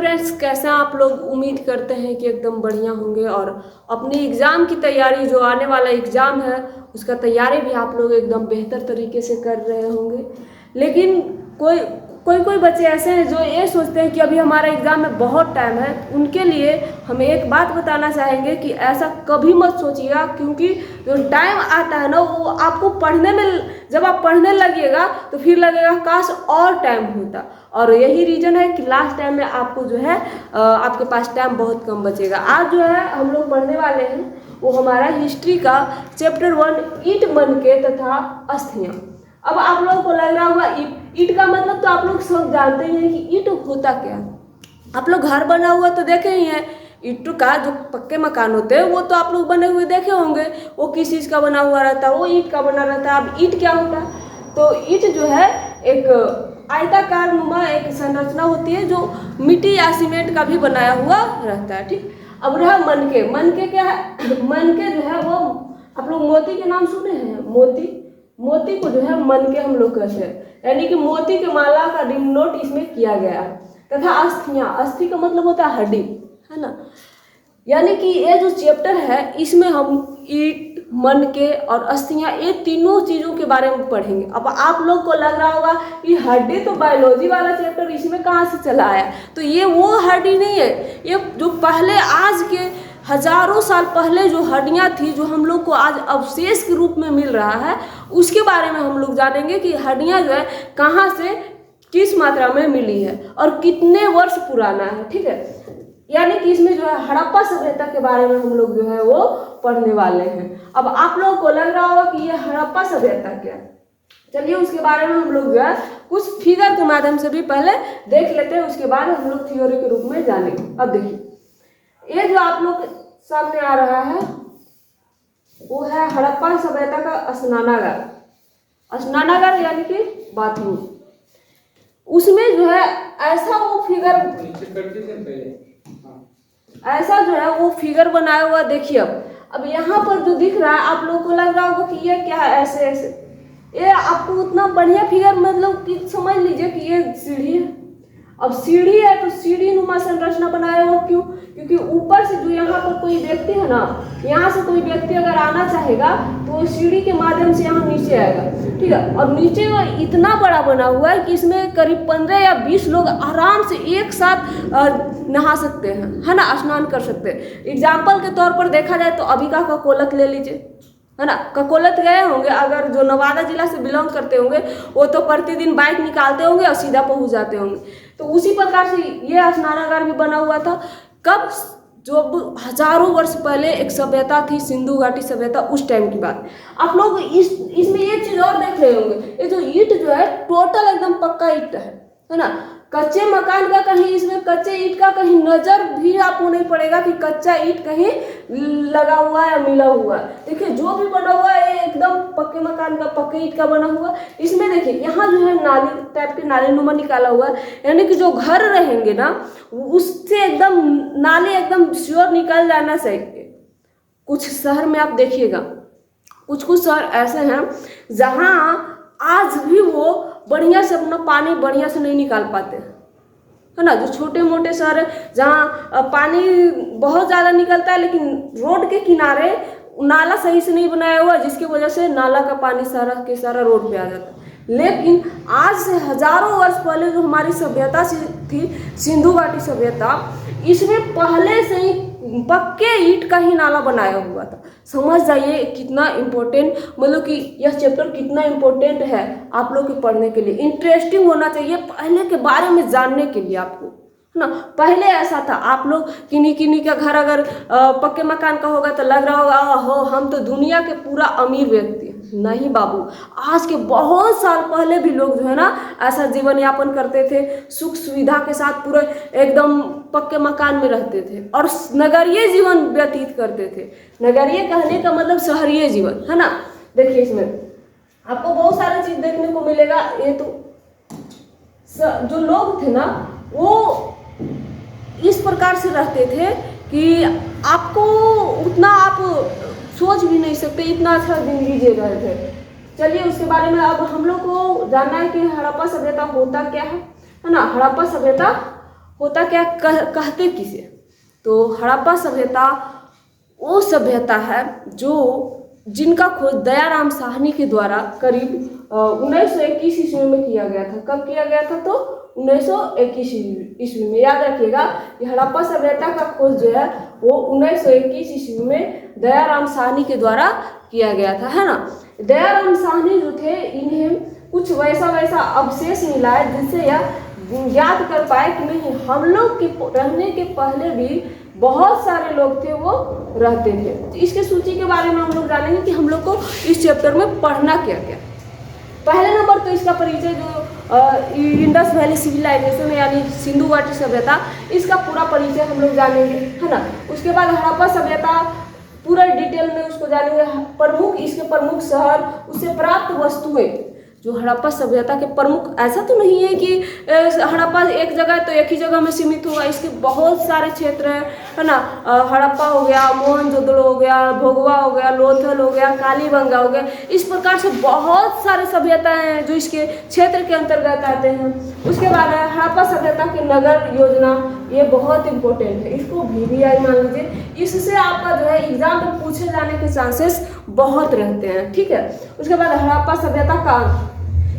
Friends, कैसे आप लोग? उम्मीद करते हैं कि एकदम बढ़िया होंगे और अपनी एग्ज़ाम की तैयारी, जो आने वाला एग्ज़ाम है उसका तैयारी भी आप लोग एकदम बेहतर तरीके से कर रहे होंगे। लेकिन कोई कोई बच्चे ऐसे हैं जो ये सोचते हैं कि अभी हमारा एग्ज़ाम में बहुत टाइम है। उनके लिए हम एक बात बताना चाहेंगे कि ऐसा कभी मत सोचिएगा, क्योंकि जो टाइम आता है ना वो आपको पढ़ने में, जब आप पढ़ने लगिएगा तो फिर लगेगा काश और टाइम होता। और यही रीज़न है कि लास्ट टाइम में आपको जो है आपके पास टाइम बहुत कम बचेगा। आज जो है हम लोग पढ़ने वाले हैं वो हमारा हिस्ट्री का चैप्टर 1 ईंट मनके तथा अस्थियां। अब आप लोगों को लग रहा होगा ईंट का मतलब तो आप लोग सब जानते ही हैं कि ईंट होता क्या। आप लोग घर बना हुआ तो देखे ही हैं। ईंट का जो पक्के मकान होते हैं वो तो आप लोग बने हुए देखे होंगे। वो किस चीज़ का बना हुआ रहता है? वो ईंट का बना रहता है। अब ईंट क्या होता है? तो ईंट जो है एक आयताकार नुमा एक संरचना होती है जो मिट्टी या सीमेंट का भी बनाया हुआ रहता है। ठीक। अब रहा मनके। मनके क्या है? मनके जो है वो आप लोग मोती के नाम सुने हैं? मोती को जो है मनके हम लोग कहते हैं, यानी कि मोती के माला का डिनोट इसमें किया गया है। तथा अस्थियां, अस्थि का मतलब होता है हड्डी, है ना। यानी कि ये जो चैप्टर है इसमें हम ईंट, मनके और अस्थियां, ये तीनों चीज़ों के बारे में पढ़ेंगे। अब आप लोग को लग रहा होगा कि हड्डी तो बायोलॉजी वाला चैप्टर इसमें कहाँ से चला आया? तो ये वो हड्डी नहीं है। ये जो पहले, आज के हजारों साल पहले जो हड्डियाँ थी, जो हम लोग को आज अवशेष के रूप में मिल रहा है, उसके बारे में हम लोग जानेंगे कि हड्डियाँ जो है कहाँ से, किस मात्रा में मिली है और कितने वर्ष पुराना है। ठीक है, यानी कि इसमें जो है हड़प्पा सभ्यता के बारे में हम लोग जो है वो पढ़ने वाले हैं। अब आप लोगों को लग रहा होगा कि ये हड़प्पा सभ्यता क्या है। चलिए उसके बारे में हम लोग जो है कुछ फिगर के माध्यम से भी पहले देख लेते हैं, उसके बाद हम लोग थ्योरी के रूप में जानेंगे। अब देखिए, ये जो आप लोग सामने आ रहा है वो है हड़प्पा सभ्यता का स्नानागार। स्नानागार यानी कि बाथरूम। उसमें जो है ऐसा वो फिगर, ऐसा जो है वो फिगर बनाया हुआ। देखिए अब यहाँ पर जो दिख रहा है आप लोगों को लग रहा होगा कि ये क्या है, ऐसे ऐसे। ये आपको उतना बढ़िया फिगर, मतलब कि समझ लीजिए कि ये सीढ़ी है। अब सीढ़ी है तो सीढ़ी नुमा संरचना बनाया हुआ क्यों? क्योंकि ऊपर से जो यहाँ पर कोई व्यक्ति है ना, यहाँ से कोई व्यक्ति अगर आना चाहेगा तो वो सीढ़ी के माध्यम से यहाँ नीचे आएगा। ठीक है, और नीचे में इतना बड़ा बना हुआ है कि इसमें करीब 15 या 20 लोग आराम से एक साथ नहा सकते हैं, है ना, स्नान कर सकते हैं। एग्जाम्पल के तौर पर देखा जाए तो अभी का ककोलत ले लीजिए, है ना। ककोलत गए होंगे, अगर जो नवादा जिला से बिलोंग करते होंगे वो तो प्रतिदिन बाइक निकालते होंगे और सीधा पहुंच जाते होंगे। तो उसी प्रकार से ये स्नानागार भी बना हुआ था। कब? जो हजारों वर्ष पहले एक सभ्यता थी, सिंधु घाटी सभ्यता, उस टाइम की बात। आप लोग इसमें एक चीज और देख रहे होंगे, ये जो ईंट जो है टोटल एकदम पक्का ईंट है ना। कच्चे मकान का कहीं, इसमें कच्चे ईंट का कहीं नजर भी आपको नहीं पड़ेगा कि कच्चा ईंट कहीं लगा हुआ है या मिला हुआ है। देखिए जो भी बना हुआ है ये एकदम पक्के मकान का, पक्के ईंट का बना हुआ। इसमें देखिए यहाँ जो है नाली टाइप के, नाली नुमा निकाला हुआ है, यानी कि जो घर रहेंगे ना उससे एकदम नाली एकदम श्योर निकल जाना चाहिए। कुछ शहर में आप देखिएगा, कुछ शहर ऐसे हैं जहाँ आज भी वो बढ़िया से अपना पानी बढ़िया से नहीं निकाल पाते, है ना। जो छोटे मोटे शहर है जहाँ पानी बहुत ज़्यादा निकलता है लेकिन रोड के किनारे नाला सही से नहीं बनाया हुआ, जिसकी वजह से नाला का पानी सारा के सारा रोड पे आ जाता है। लेकिन आज से हजारों वर्ष पहले जो हमारी सभ्यता थी, सिंधु घाटी सभ्यता, इसमें पहले से ही पक्के ईंट का ही नाला बनाया हुआ था। समझ जाइए कितना इम्पोर्टेंट, मतलब कि यह चैप्टर कितना इम्पोर्टेंट है आप लोग के पढ़ने के लिए। इंटरेस्टिंग होना चाहिए पहले के बारे में जानने के लिए आपको, है ना। पहले ऐसा था, आप लोग किन्हीं का घर अगर पक्के मकान का होगा तो लग रहा होगा हो हम तो दुनिया के पूरा अमीर व्यक्ति। नहीं बाबू, आज के बहुत साल पहले भी लोग जो है ना ऐसा जीवन यापन करते थे, सुख सुविधा के साथ पूरे एकदम पक्के मकान में रहते थे और नगरीय जीवन व्यतीत करते थे। नगरीय कहने का मतलब शहरीय जीवन, है ना। देखिए इसमें आपको बहुत सारी चीज देखने को मिलेगा। ये तो जो लोग थे ना वो इस प्रकार से रहते थे कि आपको उतना आप सोच भी नहीं सकते, इतना अच्छा जिंदगी जी रहे थे। चलिए उसके बारे में अब हम लोग को जानना है कि हड़प्पा सभ्यता होता क्या है ना। हड़प्पा सभ्यता होता क्या, कहते किसे, तो हड़प्पा सभ्यता वो सभ्यता है जिनका खोज दयाराम साहनी के द्वारा करीब 1921 ईस्वी में किया गया था। कब किया गया था, तो 1921 ईस्वी में। याद रखिएगा कि हड़प्पा सभ्यता का खोज जो है वो 1921 ईस्वी में दयाराम साहनी के द्वारा किया गया था, है ना। दयाराम साहनी जो थे, इन्हें कुछ वैसा अवशेष मिला है जिससे यह ज्ञात कर पाए कि नहीं, हम लोग के रहने के पहले भी बहुत सारे लोग थे वो रहते थे। तो इसके सूची के बारे में हम लोग जानेंगे कि हम लोग को इस चैप्टर में पढ़ना क्या क्या। पहले नंबर तो इसका परिचय जो इंडस वैली सिविलाइजेशन यानी सिंधु घाटी सभ्यता, इसका पूरा परिचय हम लोग जानेंगे, है ना। उसके बाद हड़प्पा सभ्यता पूरा डिटेल में उसको जानेंगे। इसके प्रमुख शहर, उससे प्राप्त वस्तुएं, जो हड़प्पा सभ्यता के प्रमुख, ऐसा तो नहीं है कि हड़प्पा एक जगह तो एक ही जगह में सीमित होगा, इसके बहुत सारे क्षेत्र है ना। हड़प्पा हो गया, मोहनजोदड़ो हो गया, भोगवा हो गया, लोथल हो गया, कालीबंगा हो गया, इस प्रकार से बहुत सारे सभ्यताएं हैं जो इसके क्षेत्र के अंतर्गत आते हैं। उसके बाद है हड़प्पा सभ्यता की नगर योजना, ये बहुत इंपॉर्टेंट है, इसको VVI मान लीजिए। इससे आपका जो है एग्जाम में पूछे जाने के चांसेस बहुत रहते हैं, ठीक है। उसके बाद हड़प्पा सभ्यता का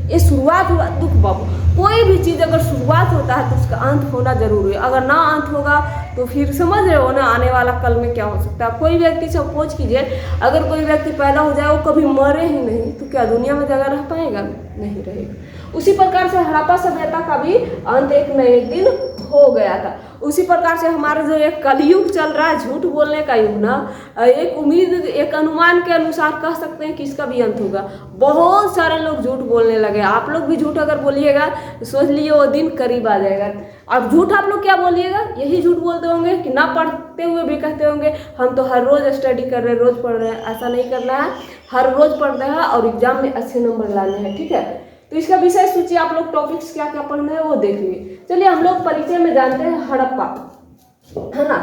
ये शुरुआत हुआ, दुख बाबू, कोई भी चीज़ अगर शुरुआत होता है तो उसका अंत होना जरूरी है। अगर ना अंत होगा तो फिर समझ रहे हो ना आने वाला कल में क्या हो सकता है। कोई व्यक्ति सपोज कीजिए, अगर कोई व्यक्ति पैदा हो जाए, वो कभी मरे ही नहीं, तो क्या दुनिया में जगह रह पाएगा, नहीं रहेगा। उसी प्रकार से हड़प्पा सभ्यता का भी अंत एक न एक दिन हो गया था। उसी प्रकार से हमारा जो एक कलयुग चल रहा है, झूठ बोलने का युग ना, एक उम्मीद, एक अनुमान के अनुसार कह सकते हैं कि इसका भी अंत होगा। बहुत सारे लोग झूठ बोलने लगे, आप लोग भी झूठ अगर बोलिएगा तो सोच लीजिए वो दिन करीब आ जाएगा। अब झूठ आप लोग क्या बोलिएगा, यही झूठ बोलते होंगे कि ना पढ़ते हुए भी कहते होंगे हम तो हर रोज स्टडी कर रहे हैं, रोज पढ़ रहे हैं। ऐसा नहीं करना है, हर रोज पढ़ना है और एग्जाम में अच्छे नंबर लाने हैं, ठीक है। तो इसका विषय सूची आप लोग टॉपिक्स क्या क्या पढ़ना है वो देख लीजिए। चलिए हम लोग परिचय में जानते हैं हड़प्पा, है ना।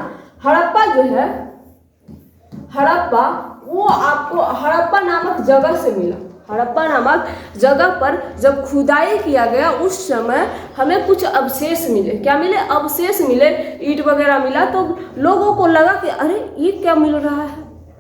हड़प्पा जो है, हड़प्पा वो आपको हड़प्पा नामक जगह से मिला। हड़प्पा नामक जगह पर जब खुदाई किया गया उस समय हमें कुछ अवशेष मिले। क्या मिले, अवशेष मिले, ईंट वगैरह मिला। तो लोगों को लगा कि अरे ये क्या मिल रहा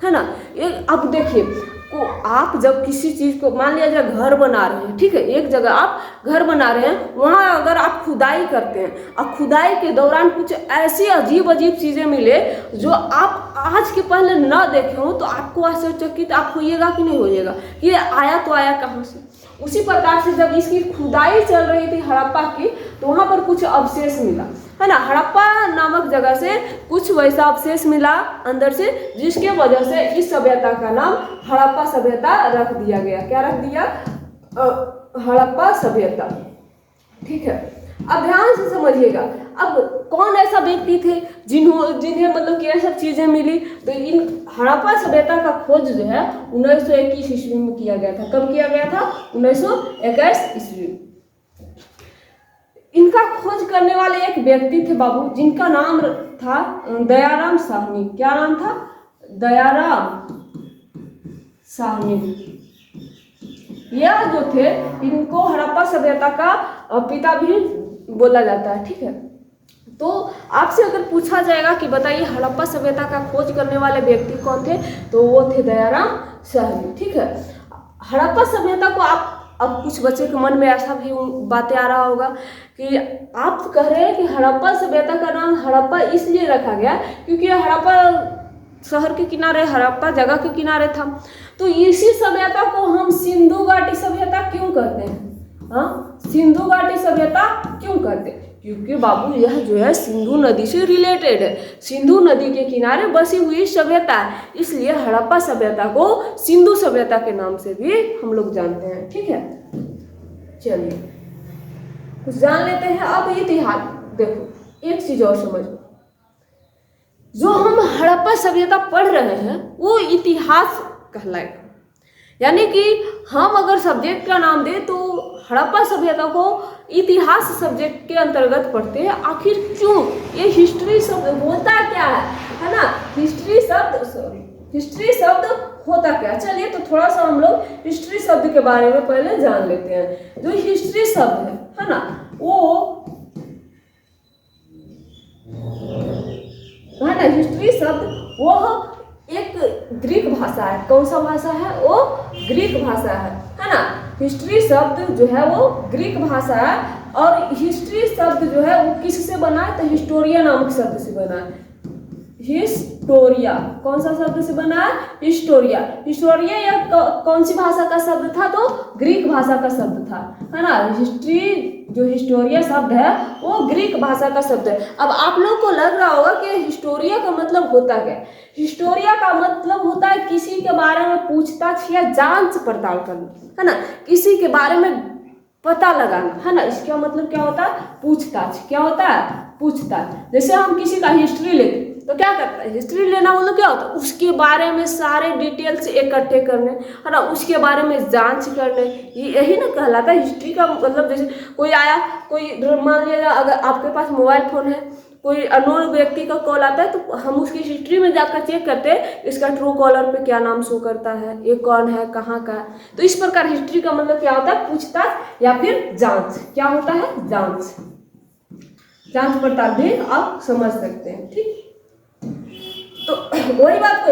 है ना। ये अब देखिए को आप जब किसी चीज़ को, मान लिया जाए घर बना रहे हैं, ठीक है, एक जगह आप घर बना रहे हैं, वहाँ अगर आप खुदाई करते हैं और खुदाई के दौरान कुछ ऐसी अजीब अजीब चीज़ें मिले जो आप आज के पहले न देखे हो, तो आपको आश्चर्यचकित आप होइएगा कि नहीं होइएगा, ये आया तो आया कहाँ से। उसी प्रकार से जब इसकी खुदाई चल रही थी हड़प्पा की, तो वहाँ पर कुछ अवशेष मिला, है ना। हड़प्पा नामक जगह से कुछ वैसा अवशेष मिला अंदर से, जिसके वजह से इस सभ्यता का नाम हड़प्पा सभ्यता रख दिया गया। क्या रख दिया, हड़प्पा सभ्यता, ठीक है। अब ध्यान से समझिएगा, अब कौन ऐसा व्यक्ति थे जिन्हें मतलब कि ये सब चीजें मिली। तो इन हड़प्पा सभ्यता का खोज जो है 1921 ईस्वी में किया गया था। कब किया गया था, 1921 ईस्वी। इनका खोज करने वाले एक व्यक्ति थे बाबू, जिनका नाम था दयाराम साहनी। क्या नाम था, दयाराम साहनी। यह जो थे, इनको हड़प्पा सभ्यता का पिता भी बोला जाता है, ठीक है। तो आपसे अगर पूछा जाएगा कि बताइए हड़प्पा सभ्यता का खोज करने वाले व्यक्ति कौन थे, तो वो थे दयाराम साहनी, ठीक है। हड़प्पा सभ्यता को अब कुछ बच्चे के मन में ऐसा भी बातें आ रहा होगा कि आप कह रहे हैं कि हड़प्पा सभ्यता का नाम हड़प्पा इसलिए रखा गया क्योंकि हड़प्पा शहर के किनारे, हड़प्पा जगह के किनारे था। तो इसी सभ्यता को हम सिंधु घाटी सभ्यता क्यों कहते हैं, हाँ, सिंधु घाटी सभ्यता क्यों कहते हैं, क्योंकि बाबू यह जो है सिंधु नदी से रिलेटेड है, सिंधु नदी के किनारे बसी हुई सभ्यता है, इसलिए हड़प्पा सभ्यता को सिंधु सभ्यता के नाम से भी हम लोग जानते हैं, ठीक है। चलिए कुछ जान लेते हैं अब इतिहास। देखो एक चीज और समझो, जो हम हड़प्पा सभ्यता पढ़ रहे हैं वो इतिहास कहलाएगा। यानी कि हम अगर सब्जेक्ट का नाम दें तो हड़प्पा सभ्यता को इतिहास सब्जेक्ट के अंतर्गत पढ़ते हैं। आखिर क्यों, ये हिस्ट्री शब्द होता क्या है ना, हिस्ट्री शब्द होता क्या। चलिए तो थोड़ा सा हम लोग हिस्ट्री शब्द के बारे में पहले जान लेते हैं। जो हिस्ट्री शब्द है ना, वो है ना। हिस्ट्री शब्द वो एक ग्रीक भाषा है। कौन सा भाषा है? वो ग्रीक भाषा है ना। हिस्ट्री शब्द जो है वो ग्रीक भाषा है। और हिस्ट्री शब्द जो है वो किससे बना है? तो हिस्टोरिया नामक शब्द से बना है। हिस्टोरिया कौन सा शब्द से बना है? हिस्टोरिया। हिस्टोरिया यह कौन सी भाषा का शब्द था? तो ग्रीक भाषा का शब्द था, है ना। हिस्ट्री जो हिस्टोरिया शब्द है वो ग्रीक भाषा का शब्द है। अब आप लोग को लग रहा होगा कि हिस्टोरिया का मतलब होता क्या? हिस्टोरिया का मतलब होता है किसी के बारे में पूछताछ या जांच पड़ताल करना, है ना। किसी के बारे में पता लगाना, है ना। इसका मतलब क्या होता है? पूछताछ। क्या होता है? पूछताछ। जैसे हम किसी का हिस्ट्री लेते तो क्या करता है? हिस्ट्री लेना मतलब क्या होता है? उसके बारे में सारे डिटेल्स इकट्ठे करने, है ना। उसके बारे में जांच करने, यही ना कहलाता है हिस्ट्री का मतलब। जैसे कोई आया, कोई मान लिया अगर आपके पास मोबाइल फोन है, कोई अननोन व्यक्ति का कॉल आता है तो हम उसकी हिस्ट्री में जाकर चेक करते हैं इसका ट्रू कॉलर पे क्या नाम शो करता है, ये कौन है, कहाँ का है। तो इस प्रकार हिस्ट्री का मतलब क्या होता है? पूछताछ या फिर जांच। क्या होता है? जांच। जांच पड़ताल भी आप समझ सकते हैं, ठीक। तो वही बात को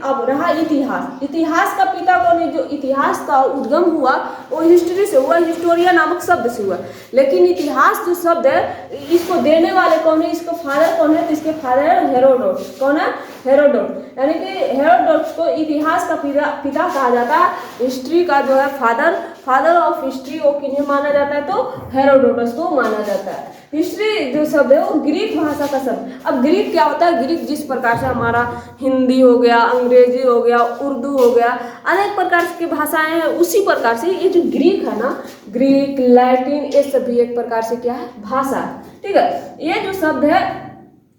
अब रहा इतिहास। इतिहास का पिता कौन है? जो इतिहास का उद्गम हुआ वो हिस्ट्री से हुआ, हिस्टोरिया नामक शब्द से हुआ। लेकिन इतिहास जो शब्द है इसको देने वाले कौन है? इसको फादर कौन है? तो इसके फादर है हेरोडोट। कौन है? हेरोडोट। यानी कि हेरोडोट को इतिहास का पिता कहा जाता है। हिस्ट्री का जो है फादर ऑफ हिस्ट्री वो किन्हें माना जाता है? तो हेरोडोटस को माना जाता है। हिस्ट्री जो शब्द है वो ग्रीक भाषा का शब्द। अब ग्रीक क्या होता है? ग्रीक जिस प्रकार से हमारा हिंदी हो गया, अंग्रेजी हो गया, उर्दू हो गया, अनेक प्रकार की भाषाएं हैं, उसी प्रकार से ये जो ग्रीक है ना, ग्रीक, लैटिन, ये सभी एक प्रकार से क्या है? भाषा, ठीक है। ये जो शब्द है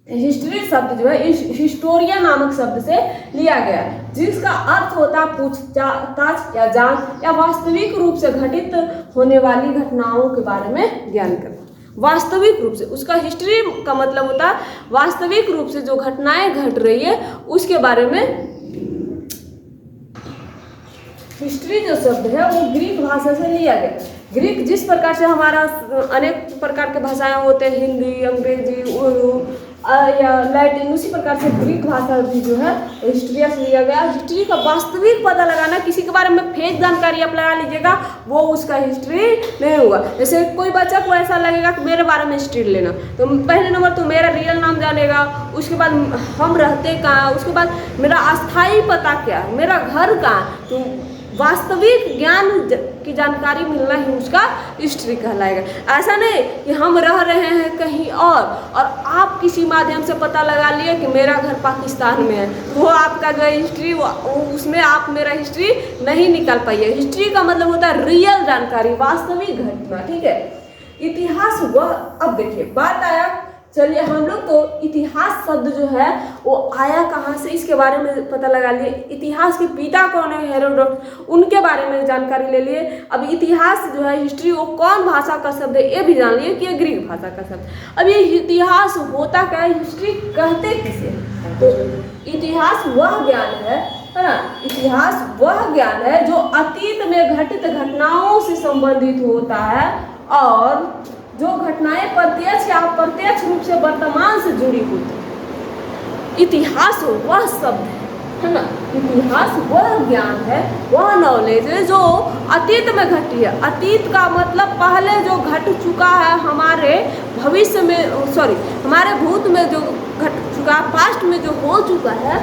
हिस्ट्री शब्द जो है इस हिस्टोरिया नामक शब्द से लिया गया है, जिसका अर्थ होता है पूछताछ या जांच या वास्तविक रूप से घटित होने वाली घटनाओं के बारे में ज्ञान करना। वास्तविक रूप से, उसका हिस्ट्री का मतलब होता है वास्तविक रूप से जो घटनाएं घट रही है उसके बारे में। हिस्ट्री जो शब्द है वो ग्रीक भाषा से लिया गया। ग्रीक जिस प्रकार से हमारा अनेक प्रकार के भाषाएं होते हैं, हिंदी, अंग्रेजी, उर्दू या लैटिन, उसी प्रकार से ग्रीक भाषा भी जो है हिस्ट्री से लिया गया। हिस्ट्री का वास्तविक पता लगाना, किसी के बारे में फेक जानकारी आप लगा लीजिएगा वो उसका हिस्ट्री नहीं होगा। जैसे कोई बच्चा को ऐसा लगेगा कि मेरे बारे में हिस्ट्री लेना, तो पहले नंबर तो मेरा रियल नाम जानेगा, उसके बाद हम रहते कहाँ, उसके बाद मेरा अस्थाई पता क्या है, मेरा घर कहाँ। तो वास्तविक ज्ञान की जानकारी मिलना ही उसका हिस्ट्री कहलाएगा। ऐसा नहीं कि हम रह रहे हैं कहीं और आप किसी माध्यम से पता लगा लिए कि मेरा घर पाकिस्तान में है, वो आपका जो हिस्ट्री उसमें आप मेरा हिस्ट्री नहीं निकाल पाइए। हिस्ट्री का मतलब होता है रियल जानकारी, वास्तविक घटना, ठीक है। इतिहास हुआ। अब देखिए बात आया, चलिए हम लोग तो इतिहास शब्द जो है वो आया कहाँ से इसके बारे में पता लगा लिए। इतिहास के पिता कौन है? हेरोडोट, उनके बारे में जानकारी ले लिए। अब इतिहास जो है हिस्ट्री वो कौन भाषा का शब्द है ये भी जान लिए कि ये ग्रीक भाषा का शब्द। अब ये इतिहास होता क्या है? हिस्ट्री कहते किसे? तो इतिहास वह ज्ञान है ना, इतिहास वह ज्ञान है जो अतीत में घटित घटनाओं से संबंधित होता है और जो घटनाएं प्रत्यक्ष या अप्रत्यक्ष रूप से वर्तमान से जुड़ी होती। इतिहास वह शब्द है ना, इतिहास वह ज्ञान है, वह नॉलेज है जो अतीत में घटी है। अतीत का मतलब पहले जो घट चुका है, हमारे भविष्य में हमारे भूत में जो घट चुका, पास्ट में जो हो चुका है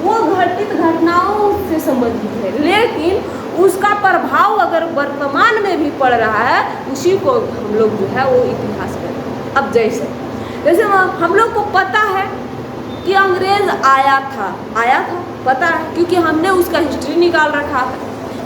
वो घटित घटनाओं से संबंधित है, लेकिन उसका प्रभाव अगर वर्तमान में भी पड़ रहा है उसी को हम लोग जो है वो इतिहास कहते हैं। अब जैसे हम लोग को पता है कि अंग्रेज आया था पता है, क्योंकि हमने उसका हिस्ट्री निकाल रखा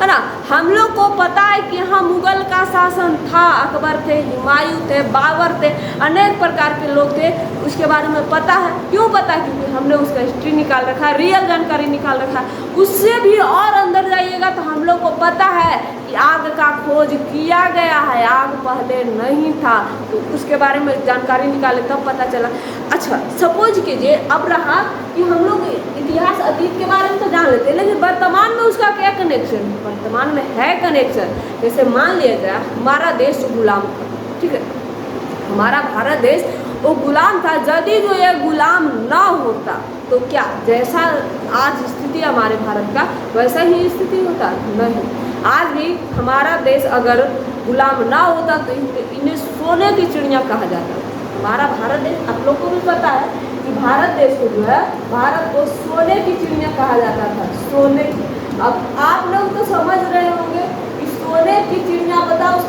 है ना। हम लोग को पता है कि यहाँ मुगल का शासन था, अकबर थे, हुमायूं थे, बाबर थे, अनेक प्रकार के लोग थे, उसके बारे में पता है। क्यों पता है? क्योंकि हमने उसका हिस्ट्री निकाल रखा है, रियल जानकारी निकाल रखा है। उससे भी और अंदर जाइएगा तो हम लोग को पता है कि आग का खोज किया गया है, आग पहले नहीं था, तो उसके बारे में जानकारी निकाले तब पता चला। अच्छा सपोज कीजिए अब रहा कि हम लोग इतिहास अतीत के बारे में तो जान लेते हैं, लेकिन वर्तमान में उसका क्या कनेक्शन? वर्तमान में है कनेक्शन। जैसे मान लिया जाए हमारा देश गुलाम था, ठीक है, हमारा भारत देश वो गुलाम था। यदि जो ये गुलाम ना होता तो क्या जैसा आज स्थिति हमारे भारत का वैसा ही स्थिति होता? नहीं। आज भी हमारा देश अगर गुलाम ना होता तो इन्हें सोने की चिड़िया कहा जाता। हमारा भारत देश, आप लोग को भी पता है कि भारत देश को जो है, भारत को सोने की चिड़िया कहा जाता था, सोने की। अब आप लोग तो समझ रहे होंगे कि सोने की चिड़िया, बताओ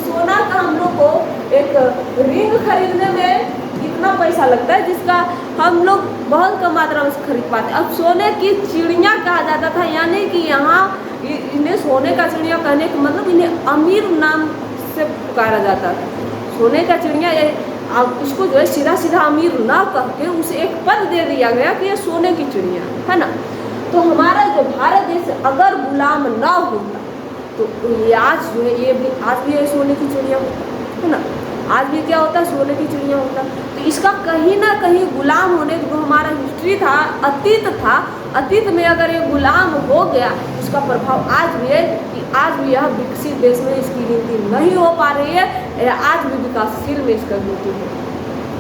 सोना का हम लोग को एक रिंग खरीदने में इतना पैसा लगता है जिसका हम लोग बहुत कम मात्रा में खरीद पाते। अब सोने की चिड़िया कहा जाता था, यानी कि यहाँ इन्हें सोने का चिड़िया कहने का मतलब इन्हें अमीर नाम से पुकारा जाता था। सोने का चिड़िया, अब इसको जो है सीधा सीधा अमीर ना कह के उसे एक पद दे दिया गया कि ये सोने की चिड़िया है ना। तो हमारा जो भारत देश अगर गुलाम ना होता तो ये आज जो है, ये भी आज भी ये सोने की चिड़िया होता है ना। आज भी क्या होता है? सोने की चिड़िया होता। तो इसका कहीं ना कहीं गुलाम होने का जो हमारा हिस्ट्री था, अतीत था, अतीत में अगर ये गुलाम हो गया, इसका प्रभाव आज भी है कि आज भी यह विकसित देश में इसकी गिनती नहीं हो पा रही है, आज भी विकासशील में इसका गिनती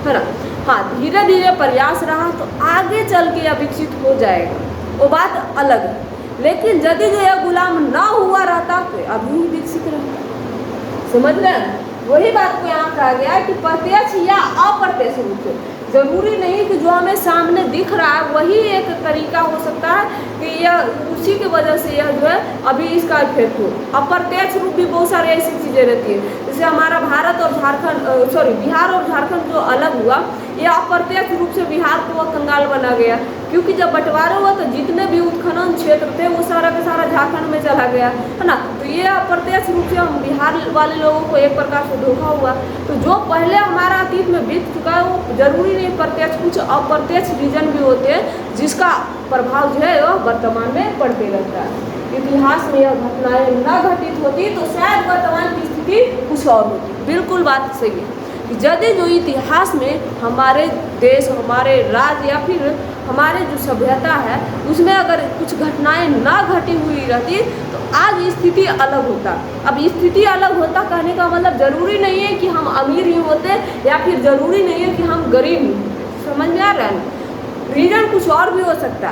है ना। हाँ, धीरे धीरे प्रयास रहा तो आगे चल के यह विकसित हो जाएगा, वो बात अलग है। लेकिन यदि जो यह गुलाम ना हुआ रहता तो अभी ही विकसित रहता। समझ रहे हैं? वही बात को यहाँ कहा गया है कि प्रत्यक्ष या अप्रत्यक्ष रूप से, जरूरी नहीं कि जो हमें सामने दिख रहा है वही एक तरीका हो सकता है कि यह उसी की वजह से यह जो है अभी इसका इफेक्ट हो। अप्रत्यक्ष रूप भी बहुत सारी ऐसी चीज़ें रहती है, जैसे हमारा भारत और झारखंड बिहार और झारखंड जो अलग हुआ, यह अप्रत्यक्ष रूप से बिहार को वह कंगाल बना गया, क्योंकि जब बंटवारा हुआ तो जितने भी उत्खनन क्षेत्र थे वो सारा का सारा झारखंड में चला गया है ना। तो ये अप्रत्यक्ष रूप से हम बिहार वाले लोगों को एक प्रकार से धोखा हुआ। तो जो पहले हमारा अतीत में बीत चुका है वो जरूरी नहीं प्रत्यक्ष, कुछ अप्रत्यक्ष रीजन भी होते हैं जिसका प्रभाव जो है वह वर्तमान में पड़ते रहता है। इतिहास में यह घटनाएं न घटित होती तो शायद वर्तमान की स्थिति कुछ और होती। बिल्कुल बात सही है। यदि जो इतिहास में हमारे देश, हमारे राज्य या फिर हमारे जो सभ्यता है उसमें अगर कुछ घटनाएं ना घटी हुई रहती तो आज स्थिति अलग होता। अब स्थिति अलग होता कहने का मतलब जरूरी नहीं है कि हम अमीर ही होते या फिर जरूरी नहीं है कि हम गरीब ही होते। समझ में आ रहा है ना? रीजन कुछ और भी हो सकता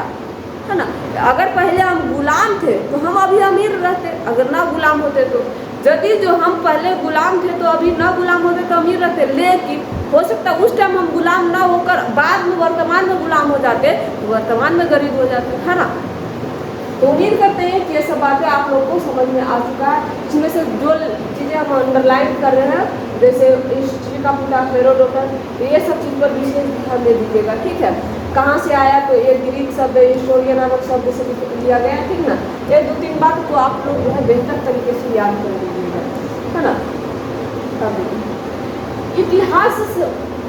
है ना। अगर पहले हम गुलाम थे तो हम अभी अमीर रहते, अगर ना गुलाम होते तो। यदि जो हम पहले गुलाम थे तो अभी ना गुलाम होते तो अमीर रहते, लेकिन हो सकता उस टाइम हम गुलाम ना होकर बाद में वर्तमान में गुलाम हो जाते तो वर्तमान में गरीब हो जाते, है ना। तो उम्मीद करते हैं कि ये सब बातें आप लोगों को समझ में आ चुका है। इसमें से जो चीज़ें हम अंडरलाइन कर रहे हैं, जैसे हिस्ट्री का पूरा हेरोडोटस, तो ये सब चीज़ पर विशेष ध्यान दे दीजिएगा, ठीक है। कहाँ से आया तो ये ग्रीक शब्द हिस्टोरियन नामक शब्द से लिया गया है, ठीक ना। ये 2-3 बात को आप लोग जो है बेहतर तरीके से याद कर लीजिएगा, है ना। इतिहास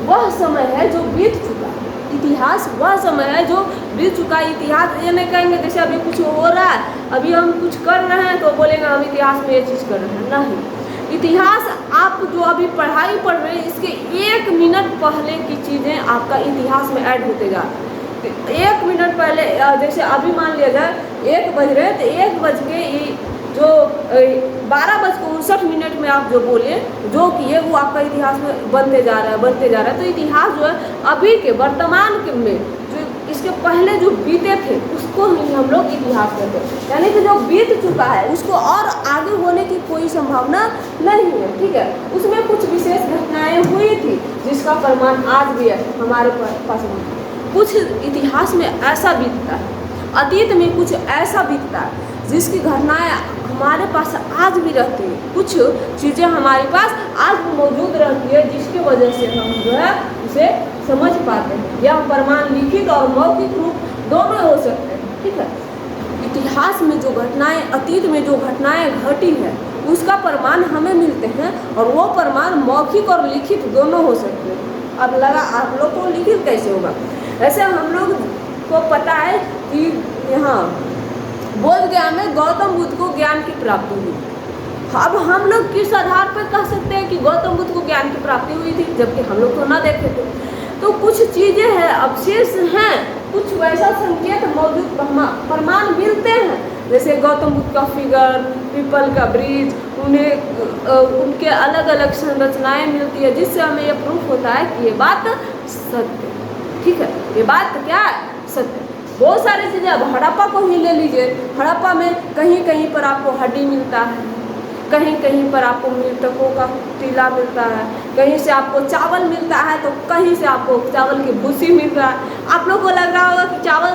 वह समय है जो बीत चुका है। इतिहास वह समय है जो बीत चुका है। इतिहास ये नहीं कहेंगे जैसे अभी कुछ हो रहा है, अभी हम कुछ कर रहे हैं तो बोलेंगे हम इतिहास में ये चीज़ कर रहे हैं, नहीं। इतिहास आप जो अभी पढ़ाई पढ़ रहे हैं इसके 1 मिनट पहले की चीज़ें आपका इतिहास में ऐड होते जा रहे हैं। 1 मिनट पहले, जैसे अभी मान लिया जाए 1 बज रहे तो 1 बज के जो 12:59 में आप जो बोले जो किए वो आपका इतिहास में बनते जा रहा है। तो इतिहास जो है अभी के वर्तमान के में जो इसके पहले जो बीते थे उसको ही हम लोग इतिहास कहते हैं। यानी कि जो बीत चुका है उसको और आगे होने की कोई संभावना नहीं है, ठीक है। उसमें कुछ विशेष घटनाएं हुई थी जिसका प्रमाण आज भी है हमारे पास। कुछ इतिहास में ऐसा बीतता है, अतीत में कुछ ऐसा बीतता है जिसकी घटनाएं हमारे पास आज भी रहती है। कुछ चीज़ें हमारे पास आज भी मौजूद रहती है जिसकी वजह से हम जो है उसे समझ पाते हैं। यह प्रमाण लिखित और मौखिक रूप दोनों हो सकते हैं, ठीक है। इतिहास में जो घटनाएं, अतीत में जो घटनाएं घटी है उसका प्रमाण हमें मिलते हैं और वो प्रमाण मौखिक और लिखित दोनों हो सकते हैं। अब लगा आप लोग को लिखित कैसे होगा? ऐसे हम लोग को पता है कि यहाँ बोध गया में गौतम बुद्ध को ज्ञान की प्राप्ति हुई। अब हम लोग किस आधार पर कह सकते हैं कि गौतम बुद्ध को ज्ञान की प्राप्ति हुई थी, जबकि हम लोग तो ना देखे थे। तो कुछ चीज़ें हैं, अवशेष हैं, कुछ वैसा संकेत मौजूद प्रमाण मिलते हैं जैसे गौतम बुद्ध का फिगर, पीपल का ब्रिज, उनके अलग अलग संरचनाएं मिलती है, जिससे हमें यह प्रूफ होता है कि ये बात सत्य, ठीक है, ये बात क्या है, सत्य। बहुत सारी चीज़ें, अब हड़प्पा को ही ले लीजिए, हड़प्पा में कहीं कहीं पर आपको हड्डी मिलता है, कहीं कहीं पर आपको मृतकों का टीला मिलता है, कहीं से आपको चावल मिलता है तो कहीं से आपको चावल की भूसी मिल रहा है। आप लोग को लग रहा होगा कि चावल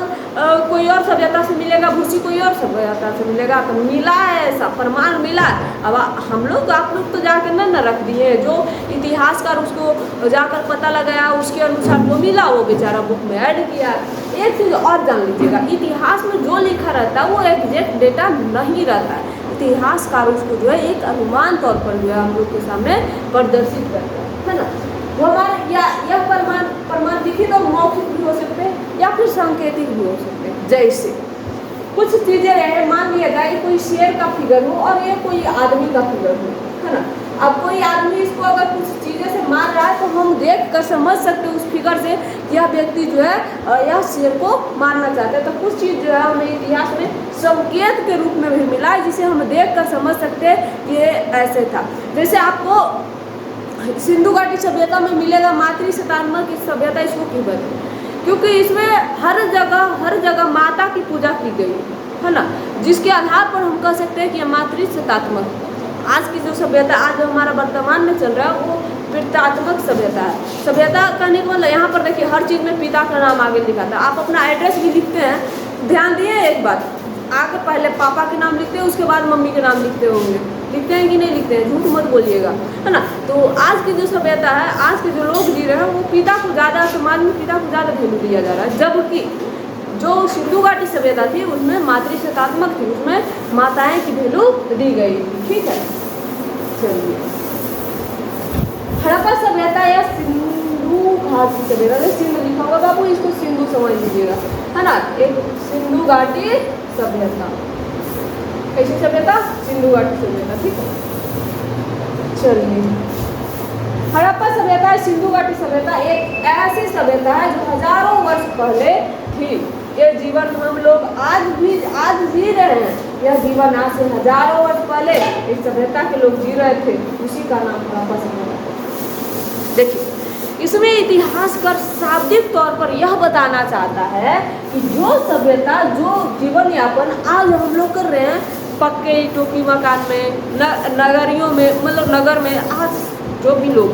कोई और सभ्यता से मिलेगा, भूसी कोई और सभ्यता से मिलेगा, तो मिला है, ऐसा प्रमाण मिला है। अब हम लोग आप लोग तो जाकर न रख दिए, जो इतिहासकार उसको जाकर पता लगाया, उसके अनुसार जो मिला वो बेचारा बुक में ऐड किया। एक चीज़ और जान लीजिएगा, इतिहास में जो लिखा रहता है वो एग्जैक्ट डेटा नहीं रहता है। इतिहासकार उसको जो है एक अनुमान तौर पर जो है हम लोग के सामने प्रदर्शित करता है ना। वो हमारे यह प्रमाण लिखित और मौखिक भी हो सकते हैं या फिर सांकेतिक भी हो सकते हैं। जैसे कुछ चीज़ें रहे, मान लिएगा ये कोई शेर का फिगर हो और ये कोई आदमी का फिगर हो, है ना। अब कोई आदमी इसको अगर कुछ चीज़ें से मार रहा है तो हम देख कर समझ सकते हैं उस फिगर से यह व्यक्ति जो है यह शेर को मारना चाहता है। तो कुछ चीज़ जो है हमें इतिहास में संकेत के रूप में भी मिला है, जिसे हम देख कर समझ सकते हैं ये ऐसे था। जैसे आपको सिंधु घाटी सभ्यता में मिलेगा मातृ शतात्मक सभ्यता, इसको क्यों बोलते हैं? क्योंकि इसमें हर जगह माता की पूजा की गई है ना, जिसके आधार पर हम कह सकते हैं कि यह मातृ शतात्मक। आज की जो सभ्यता आज हमारा वर्तमान में चल रहा है वो पित्रात्मक सभ्यता है। सभ्यता कहने का मतलब यहाँ पर देखिए हर चीज़ में पिता का नाम आगे लिखा था। आप अपना एड्रेस भी लिखते हैं, ध्यान दिए एक बात, आगे पहले पापा के नाम लिखते हैं, उसके बाद मम्मी के नाम लिखते होंगे, लिखते हैं कि नहीं लिखते हैं, झूठ मत बोलिएगा, है ना। तो आज की जो सभ्यता है, आज के जो लोग जी रहे हैं वो पिता को ज़्यादा, समाज में पिता को ज़्यादा वैल्यू दिया जा रहा है, जबकि जो सिंधु घाटी सभ्यता थी उसमें मातृ शतात्मक थी, उसमें माताएं की वैल्यू दी गई थी, ठीक है। चलिए हड़प्पा सभ्यता या सिंधु घाटी सभ्यता, सिंधु लिखा होगा बाबू, इसको सिंधु समझ लीजिएगा, है ना। एक सिंधु घाटी सभ्यता, कैसी सभ्यता? सिंधु घाटी सभ्यता, ठीक है। चलिए हड़प्पा सभ्यता, सिंधु घाटी सभ्यता एक ऐसी सभ्यता है जो हजारों वर्ष पहले थी। ये जीवन हम लोग आज जी रहे हैं, यह जीवन आज से हजारों वर्ष पहले इस सभ्यता के लोग जी रहे थे, उसी का नाम हड़प्पा सभ्यता। देखिए इसमें इतिहासकार शाब्दिक तौर पर यह बताना चाहता है कि जो सभ्यता, जो जीवन यापन आज हम लोग कर रहे हैं पक्के ईंटों की मकान में, नगरियों में, मतलब नगर में, आज जो भी लोग,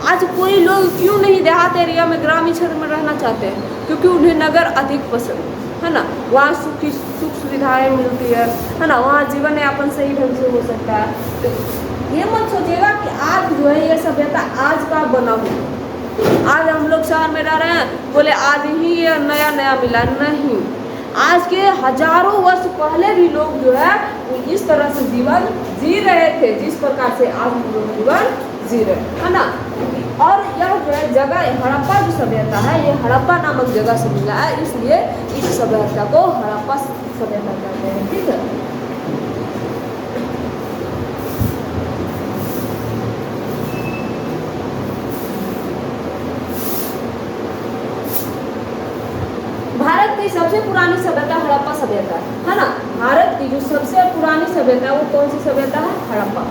आज कोई लोग क्यों नहीं देहात एरिया में, ग्रामीण क्षेत्र में रहना चाहते हैं? क्योंकि उन्हें नगर अधिक पसंद है ना, वहाँ सुख सुविधाएं मिलती है ना, वहाँ जीवन यापन सही ढंग से हो सकता है। तो ये मत सोचिएगा कि आज जो है ये सभ्यता आज का बना हुआ, आज हम लोग शहर में रह रहे हैं बोले आज ही ये नया नया मिला, नहीं। आज के हजारों वर्ष पहले भी लोग जो है वो इस तरह से जीवन जी रहे थे, जिस प्रकार से आज हम लोग जीवन जी रहे है ना। और यह जो है जगह हड़प्पा जो सभ्यता है, ये हड़प्पा नामक जगह से मिला है, इसलिए इस सभ्यता को हड़प्पा सभ्यता कहते हैं, ठीक है। भारत की सबसे पुरानी सभ्यता हड़प्पा सभ्यता है ना। भारत की जो सबसे पुरानी सभ्यता है वो कौन सी सभ्यता है? हड़प्पा।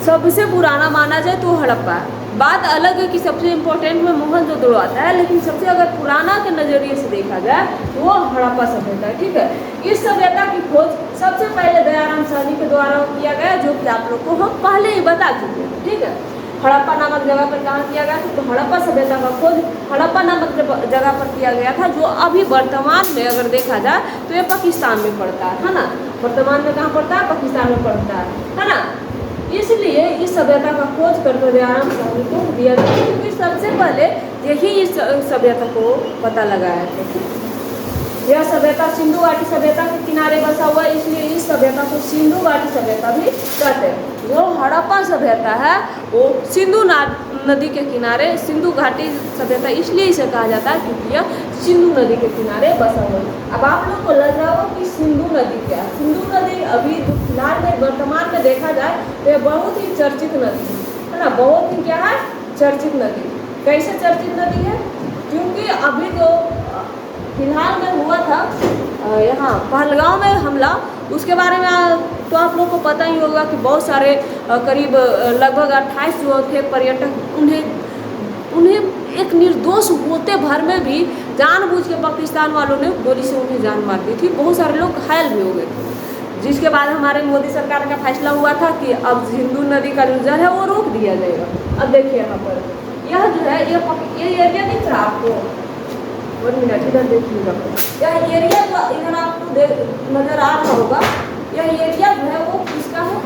सबसे पुराना माना जाए तो हड़प्पा है। बात अलग है कि सबसे इम्पोर्टेंट में मोहनजोदड़ो आता है, लेकिन सबसे अगर पुराना के नज़रिए से देखा जाए तो वो हड़प्पा सभ्यता है, ठीक है। इस सभ्यता की खोज सबसे पहले दयाराम साहनी के द्वारा किया गया, जो कि आप लोग को हम पहले ही बता चुके हैं, ठीक है। हड़प्पा नामक जगह पर कहाँ किया गया था? तो हड़प्पा सभ्यता का खोज हड़प्पा नामक जगह पर किया गया था, जो अभी वर्तमान में अगर देखा जाए तो ये पाकिस्तान में पड़ता है ना। वर्तमान में कहाँ पड़ता है? पाकिस्तान में पड़ता है ना। इसलिए इस सभ्यता का खोज करके दयाराम साहनी को दिया गया, क्योंकि सबसे पहले यही इस सभ्यता को पता लगाया था। यह सभ्यता सिंधु घाटी सभ्यता के किनारे बसा हुआ है, इसलिए इस सभ्यता को सिंधु घाटी सभ्यता भी कहते हैं। जो हड़प्पा सभ्यता है वो सिंधु नदी के किनारे, सिंधु घाटी सभ्यता इसलिए इसे कहा जाता है क्योंकि यह सिंधु नदी के किनारे बसा हुआ है। अब आप लोग को लग रहा हो कि सिंधु नदी क्या है? सिंधु नदी अभी फिलहाल में वर्तमान में देखा जाए तो यह बहुत ही चर्चित नदी है ना। बहुत ही क्या है? चर्चित नदी। कैसे चर्चित नदी है? क्योंकि अभी जो फिलहाल में हुआ था यहाँ पहलगाम में हमला, उसके बारे में तो आप लोग को पता ही होगा कि बहुत सारे करीब लगभग 28 जो थे पर्यटक, उन्हें एक निर्दोष होते भर में भी जानबूझ के पाकिस्तान वालों ने गोली से उन्हें जान मार दी थी। बहुत सारे लोग घायल भी हो गए थे, जिसके बाद हमारे मोदी सरकार का फैसला हुआ था कि अब सिंधु नदी का जो जल है वो रोक दिया जाएगा। अब देखिए यहाँ पर यह जो है ये एरिया दिख रहा है आपको, 1 मिनट इधर देखिएगा, यह एरिया इधर आपको नजर आ रहा होगा, यह एरिया जो है वो किसका है,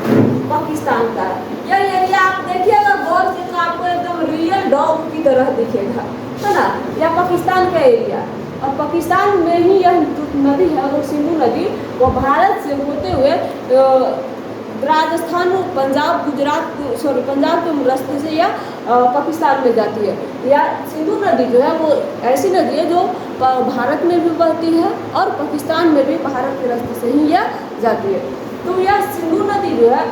पाकिस्तान का है। यह एरिया आप देखिएगा गौर से तो आपको एकदम रियल डॉग की तरह दिखेगा, है ना। यह पाकिस्तान का एरिया, और पाकिस्तान में ही यह नदी है वो सिंधु नदी, वो भारत से होते हुए राजस्थान, पंजाब, गुजरात, पंजाब के रास्ते से यह पाकिस्तान में जाती है। या सिंधु नदी जो है वो ऐसी नदी है जो भारत में भी बहती है और पाकिस्तान में भी भारत के रास्ते से ही यह जाती है। तो यह सिंधु नदी जो है,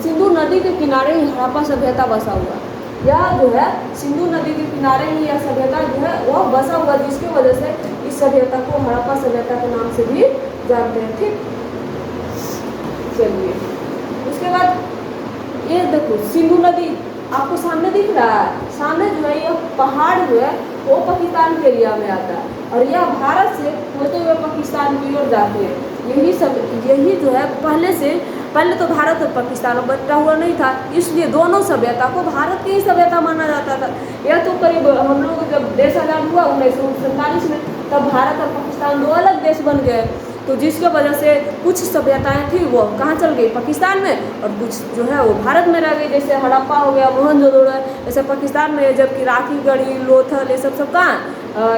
सिंधु नदी के किनारे ही हड़प्पा सभ्यता बसा हुआ है। यह जो है सिंधु नदी के किनारे ही यह सभ्यता जो है वह बसा हुआ, जिसकी वजह से इस सभ्यता को हड़प्पा सभ्यता के नाम से भी जानते हैं। ठीक, चलिए उसके बाद ये देखो सिंधु नदी आपको सामने दिख रहा है, सामने जो है यह पहाड़ जो है वो पाकिस्तान के एरिया में आता है, और यह भारत से होते हुए पाकिस्तान की ओर जाते हैं। यही जो है पहले तो भारत और पाकिस्तान बटा हुआ नहीं था, इसलिए दोनों सभ्यता को भारत की ही सभ्यता माना जाता था। यह तो करीब हम लोग जब देश आज़ाद हुआ 1947 में, तब भारत और पाकिस्तान दो अलग देश बन गए, तो जिसके वजह से कुछ सभ्यताएं थी वो कहाँ चल गई, पाकिस्तान में, और कुछ जो है वो भारत में रह गई, जैसे हड़प्पा हो गया, मोहनजोदड़ो है, ऐसे पाकिस्तान में, जबकि राखी गढ़ी, लोथल, ये सब कहाँ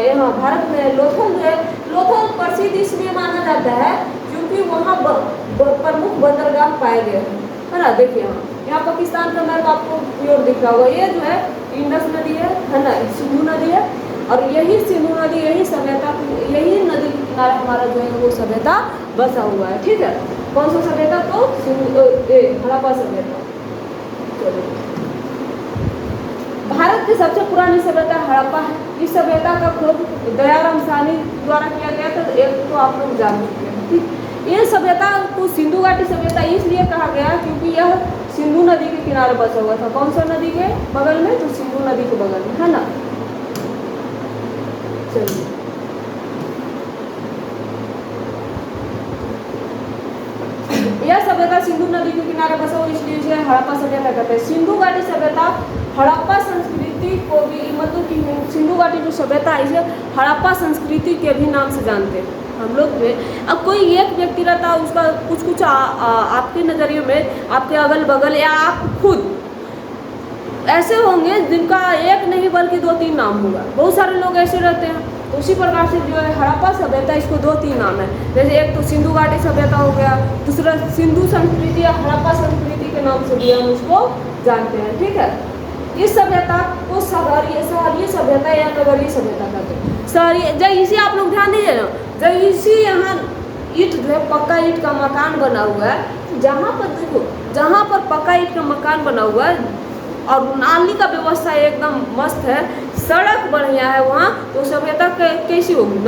यहाँ भारत में। लोथल जो है, लोथल प्रसिद्ध इसलिए माना जाता है क्योंकि वहाँ प्रमुख बंदरगाह पाए गए हैं, है ना। देखिए यहाँ पाकिस्तान का मैप आपको प्योर दिख रहा होगा, ये जो है इंडस नदी है ना, सिंधु नदी है, और यही सिंधु नदी, यही सभ्यता, यही नदी के किनारे हमारा जो है वो सभ्यता बसा हुआ है। ठीक है, कौन सा सभ्यता, तो हड़प्पा सभ्यता। भारत की सबसे पुरानी सभ्यता हड़प्पा है। इस सभ्यता का खोज दयाराम साहनी द्वारा किया गया था, एक तो आप लोग जान चुके हैं। ठीक, ये सभ्यता को सिंधु घाटी सभ्यता इसलिए कहा गया क्योंकि यह सिंधु नदी के किनारे बसा हुआ था। कौन सा नदी के बगल में, तो सिंधु नदी के बगल में, है ना। चलिए यह सभ्यता सिंधु नदी के किनारे बसा हुआ, इसलिए इसे हड़प्पा सभ्यता कहते हैं। सिंधु घाटी सभ्यता हड़प्पा संस्कृति को भी, मतलब कि सिंधु घाटी जो सभ्यता है इसे हड़प्पा संस्कृति के भी नाम से जानते हैं हम लोग जो। अब कोई एक व्यक्ति रहता है, उसका कुछ आपके नज़रिए में, आपके अगल बगल या आप खुद ऐसे होंगे जिनका एक नहीं बल्कि 2-3 नाम होगा। बहुत सारे लोग ऐसे रहते हैं, तो उसी प्रकार से जो है हड़प्पा सभ्यता, इसको 2-3 नाम है। जैसे एक तो सिंधु घाटी सभ्यता हो गया, दूसरा सिंधु संस्कृति या हड़प्पा संस्कृति के नाम से भी हम उसको जानते हैं। ठीक है, इस सभ्यता को शहरीय सभ्यता या नगरीय सभ्यता कहते हैं। शहरी, जब इसी आप लोग ध्यान दीजिए ना, जब इसी यहाँ ईंट जो है पक्का ईंट का मकान बना हुआ है, जहाँ पर देखो, जहाँ पर पक्का ईंट का मकान बना हुआ है और नाली का व्यवस्था एकदम मस्त है, सड़क बढ़िया है वहाँ, तो सभ्यता कैसी होगी,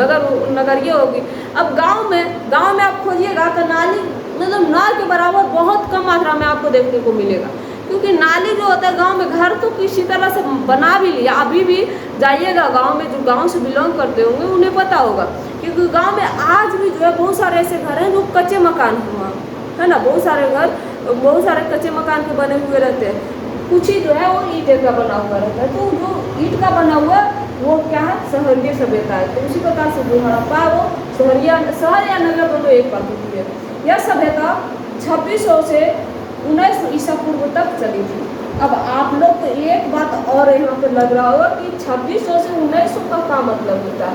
नगरीय होगी। अब गांव में आप खोजिएगा तो नाली, मतलब नाल के बराबर बहुत कम मात्रा में आपको देखने को मिलेगा, क्योंकि नाली जो होता है गांव में, घर तो किसी तरह से बना भी लिया। अभी भी जाइएगा गांव में, जो गांव से बिलोंग करते होंगे उन्हें पता होगा, क्योंकि गांव में आज भी जो है बहुत सारे ऐसे घर हैं जो कच्चे मकान हुआ है ना, बहुत सारे घर, बहुत सारे कच्चे मकान के बने हुए रहते हैं। कुछ ही जो है वो ईंट का बना हुआ रहता है, तो जो ईंट का बना हुआ वो क्या है, शहरीय सभ्यता है। तो उसी प्रकार से जो हड़प्पा है वो शहर या नगर दोनों एक बात होती है। यह सभ्यता 2600 से 1900 ईसा पूर्व तक चली थी। अब आप लोग को एक बात और यहाँ पे लग रहा होगा कि 2600 से 1900 का क्या मतलब होता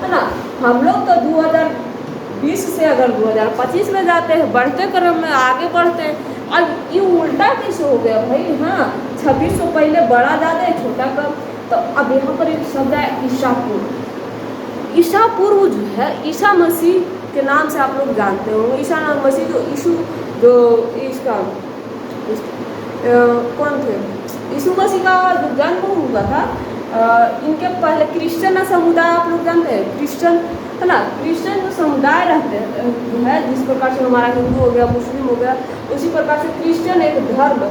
है ना। हम लोग तो 2020 से अगर 2025 में जाते हैं, बढ़ते क्रम में आगे बढ़ते हैं। अब ये उल्टा कैसे हो गया भाई। हाँ, 2600 पहले बड़ा ज़्यादा है, छोटा कम। तो अब यहाँ पर एक शब्द है ईसा पूर्व। ईसा पूर्व जो है ईसा मसीह के नाम से आप लोग जानते हो। ईसा मसीह जो यीशु जो इसका कौन थे, यीशु मसीह का जो जन्म हुआ था, इनके पहले क्रिश्चियन समुदाय आप लोग जानते हैं, क्रिश्चियन है ना, क्रिश्चियन जो समुदाय रहते हैं जो है, जिस प्रकार से हमारा हिंदू हो गया, मुस्लिम हो गया, उसी प्रकार से क्रिश्चियन एक धर्म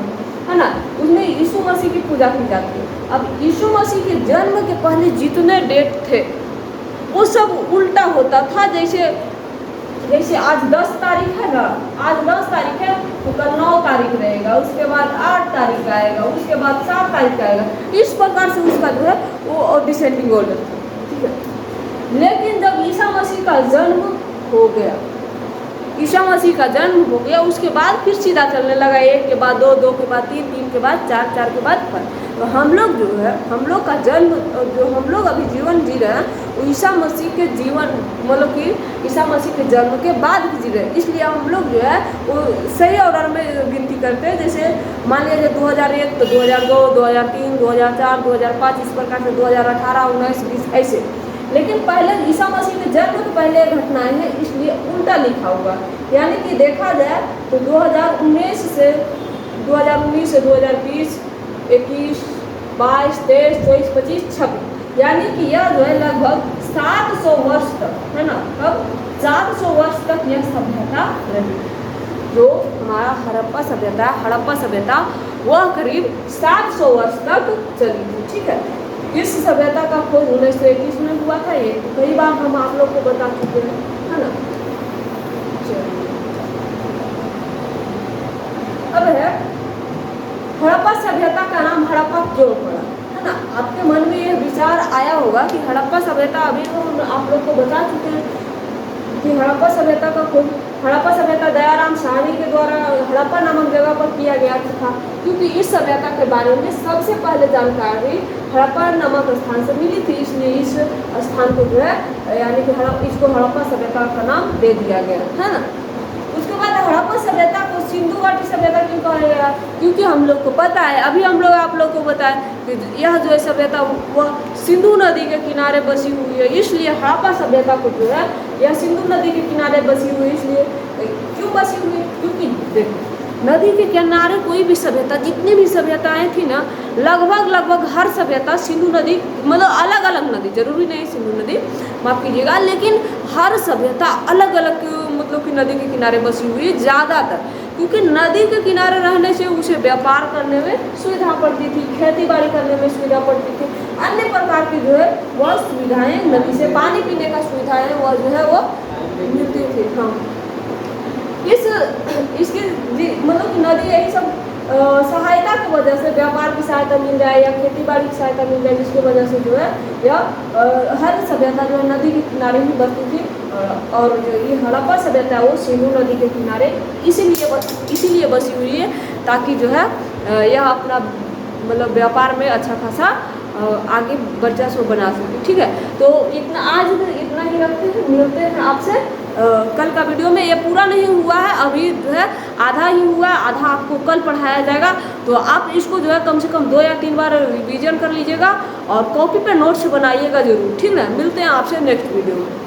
है ना, उसमें यीशु मसीह की पूजा की जाती है। अब यीशु मसीह के जन्म के पहले जितने डेट थे वो सब उल्टा होता था। जैसे आज 10 तारीख है ना, आज 10 तारीख है तो कल 9 तारीख रहेगा, उसके बाद 8 तारीख आएगा, उसके बाद 7 तारीख आएगा, इस प्रकार से उसका जो है वो डिसेंडिंग ऑर्डर था, ठीक है। लेकिन जब ईसा मसीह का जन्म हो गया, ईसा मसीह का जन्म हो गया, उसके बाद फिर सीधा चलने लगा, 1 के बाद 2, 2 के बाद 3, 3 के बाद 4, 4 के बाद 5। तो हम लोग जो है, हम लोग का जन्म, जो हम लोग अभी जीवन जी रहे हैं वो ईसा मसीह के जीवन, मतलब कि ईसा मसीह के जन्म के बाद जी रहे हैं। इसलिए हम लोग जो है वो सही ऑर्डर में गिनती करते हैं। जैसे मान लीजिए 2001 तो 2002, 2003, 2004, 2005, इस प्रकार से 2018, 19, 20 ऐसे। लेकिन पहले ईसा मसीह के जन्म के पहले घटनाएं हैं, इसलिए उल्टा लिखा हुआ। यानी कि देखा जाए तो 2019 से 2020 से 2020, 21, 22, 23, 24, 25, 26, यानी कि यह जो है लगभग 700 वर्ष तक, है ना, अब 700 वर्ष तक यह सभ्यता रही। जो हमारा हड़प्पा सभ्यता वह करीब 700 वर्ष तक चली थी, ठीक है। इस सभ्यता का खोज 1921 में हुआ था, ये कई बार हम आप लोग को बता चुके हैं, है ना। अब है हड़प्पा सभ्यता का नाम हड़प्पा क्यों पड़ा, है ना। आपके मन में यह विचार आया होगा कि हड़प्पा सभ्यता, अभी तो आप लोग को बता चुके हैं कि हड़प्पा सभ्यता का खोज, हड़प्पा सभ्यता दयाराम साहनी के द्वारा हड़प्पा नामक जगह पर किया गया था, क्योंकि इस सभ्यता के बारे में सबसे पहले जानकारी हड़प्पा नामक स्थान से मिली थी। इसलिए इस स्थान को जो है, यानी कि इसको हड़प्पा सभ्यता का नाम दे दिया गया, है ना। उसके बाद हड़प्पा सभ्यता को सिंधु घाटी सभ्यता क्यों कहा गया, क्योंकि हम लोग को पता है, अभी हम लोग आप लोग को बताएं कि यह जो है सभ्यता वह सिंधु नदी के किनारे बसी हुई है। इसलिए हड़प्पा सभ्यता को जो है यह सिंधु नदी के किनारे बसी हुई, इसलिए क्यों बसी हुई, क्योंकि देखो नदी के किनारे कोई भी सभ्यता, जितनी भी सभ्यताएं थी ना, लगभग हर सभ्यता सिंधु नदी, मतलब अलग अलग नदी, जरूरी नहीं सिंधु नदी, माफ कीजिएगा, लेकिन हर सभ्यता अलग अलग मतलब कि नदी के किनारे बसी हुई है ज़्यादातर, क्योंकि नदी के किनारे रहने से उसे व्यापार करने में सुविधा पड़ती थी, खेती बाड़ी करने में सुविधा पड़ती थी, अन्य प्रकार की जो है वह सुविधाएं, नदी से पानी पीने का सुविधाएं वह जो है वो मिलती थी। हाँ, इसकी मतलब कि नदी यही सब सहायता की वजह से, व्यापार की सहायता मिल जाए या खेती बाड़ी की सहायता मिल जाए, जिसकी वजह से जो है यह हर सभ्यता जो है नदी के किनारे ही बसती थी। और जो ये हड़प्पा सभ्यता है वो सिंधु नदी के किनारे इसीलिए बसी हुई है, ताकि जो है यह अपना मतलब व्यापार में अच्छा खासा आगे वर्चस्व बना सके, ठीक है। तो आज इतना ही रखते हैं, मिलते हैं आपसे कल का वीडियो में। ये पूरा नहीं हुआ है, अभी जो है आधा ही हुआ है, आधा आपको कल पढ़ाया जाएगा। तो आप इसको जो है कम से कम 2 या 3 बार रिवीजन कर लीजिएगा और कॉपी पे नोट्स बनाइएगा जरूर, ठीक है। मिलते हैं आपसे नेक्स्ट वीडियो में।